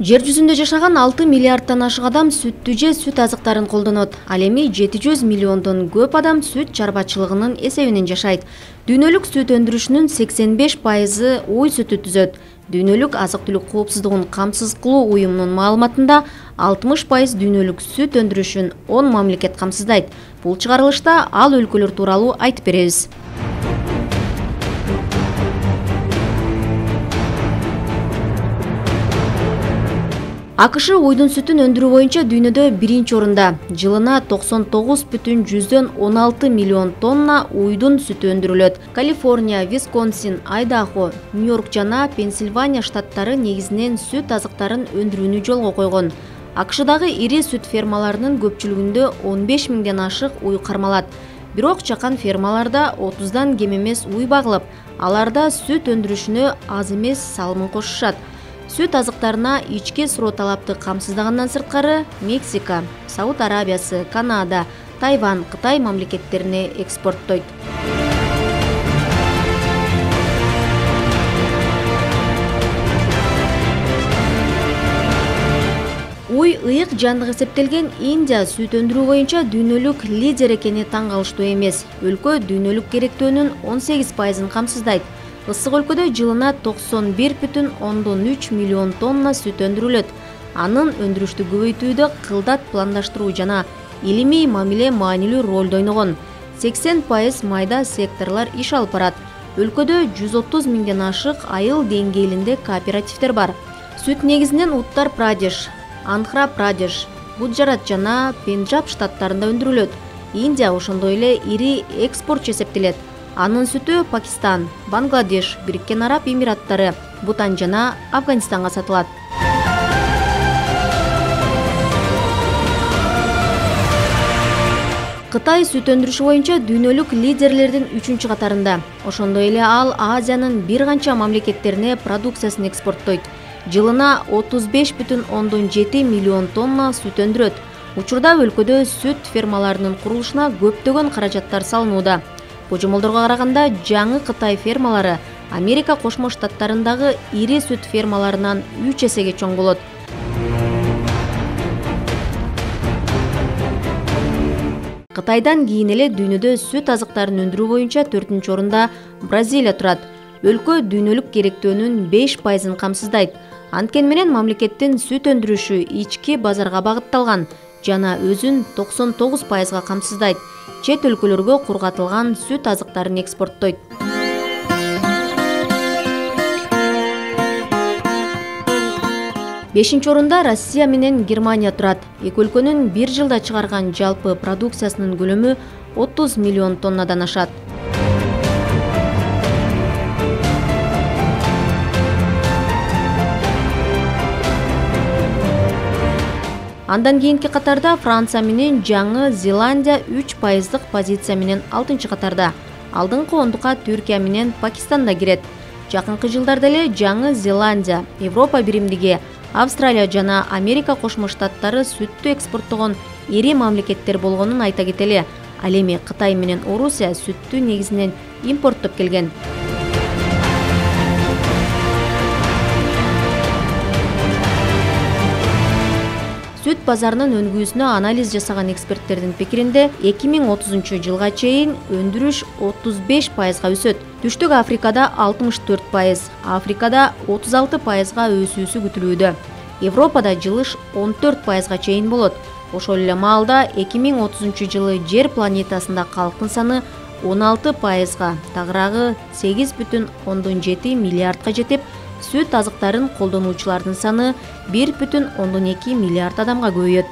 Жер жүзүндө жашаган 6 миллиардтан ашык адам сүттү же сүт азыктарын колдонот. Ал эми 700 миллиондон көп адам сүт чарбачылыгынын эсебинен жашайт. Дүйнөлүк сүт өндүрүшүнүн 85% уй сүтү түзөт. Дүйнөлүк азык-түлүк коопсуздугун камсыз кылуу уюмунун маалыматында 60% дүйнөлүк сүт өндүрүшүн 10 мамлекет камсыздайт. Бул чыгарылышта ал өлкөлөр тууралуу айтып беребиз. АКШ уйдун сүтүн өндүрүү боюнча дүйнөдө биринчи орунда. Жылына 99,16 миллион тонна уйдун сүтү өндүрүлөт. Калифорния, Висконсин, Айдахо, Нью-Йорк жана Пенсильвания штаттары негизинен сүт азыктарын өндүрүүнү жолго койгон. АКШдагы ири сүт фермаларынын көпчүлүгүндө 15 миңден ашык уй кармалат. Бирок чакан фермаларда 30дан кем эмес уй багылып, аларда сүт өндүрүшүнө аз эмес салымын кошушат. Сүт азыктарына ички суроо талапты камсыздагандан сырткары Мексика, Сауд Арабиясы, Канада, Тайвань, Кытай мамлекеттерине экспорттойт. Уй ыйык жандык эсептелген Индия сүт өндүрүү боюнча дүйнөлүк лидер экени таң калыштуу эмес. Өлкө дүйнөлүк керектөөнүн 18%-ын камсыздайт. Ысык өлкөдө жылына 91,3 миллион тонна сүт өндүрүлөт. Анын өндүрүштү көбөйтүүдө кылдат пландаштыруу жана илимий мамиле маанилүү ролду ойногон. 80% майда секторлор иш алып барат. Өлкөдө 130 миңден ашык айыл деңгээлинде кооперативдер бар. Сүт негизинен Уттар Прадеш, Андхра Прадеш, Гуджарат жана Пенджаб штаттарында өндүрүлөт. Индия ошондой эле ири экспортчу эсептелет. Анын сүтү Пакистан, Бангладеш, Бириккен Араб Эмираттары, Бутан жана Афганистанга сатылат. Кытай сүт өндүрүшү боюнча дүйнөлүк лидерлердин 3-чү катарында. Ошондой эле ал Азиянын бир канча мамлекеттерине продукциясын экспорттойт. Жылына 35,7 миллион тонна сүт өндүрөт. Учурда өлкөдө сүт фермаларынын курулушуна көптөгөн каражаттар салынууда. Божомолдорго караганда жаңы Кытай фермалары Америка Кошмо Штаттарындагы ири сүт фермаларынан 3 эсеге чоң болот. Кытайдан кийин эле дүйнөдө сүт азыктарын өндүрүү боюнча 4-чү орунда Бразилия турат. Өлкө дүйнөлүк керектөөнүн 5%-ын камсыздайт. Анткени менен мамлекеттин сүт өндүрүшү ички базарга багытталган жана өзүн 99%-га камсыздайт. Чет өлкөлөргө кургатылган сүт азыктарын экспорттойт. Бешинчи орунда Россия менен Германия турат. Эки өлкөнүн бир жылда чыгарган жалпы продукциясынын көлөмү 30 миллион тоннадан ашат. Андан кийинки катарда Франция менен Жаңы Зеландия 3%-дык позиция менен 6-чы катарда. Алдыңкы ондукка Түркия менен Пакистан да кирет. Жакынкы жылдарда эле Жаңы Зеландия, Европа биримдиги, Австралия жана Америка Кошмо Штаттары сүттү экспорттогон ири мамлекеттер болгонун айта кетели. Ал эми Кытай менен Орусия сүттү негизинен импорттоп келген. Сүт базарынын өнгүүсүнө анализ жасаган эксперттердин пикиринде 2030 жылга чейин өндүрүш 35%-га өсөт. Түштүк Африкада 64%, Африкада 36%-га өсүүсү күтүлүүдө. Европада жылыш 14%-га чейин болот. Ошол эле маалда 2030 жылы жер планетасында калктын саны 16%-га, тагыраагы 8,7 миллиардга жетип, сүт азыктарын колдонуучулардын саны 1,2 миллиард адамга көбөйөт.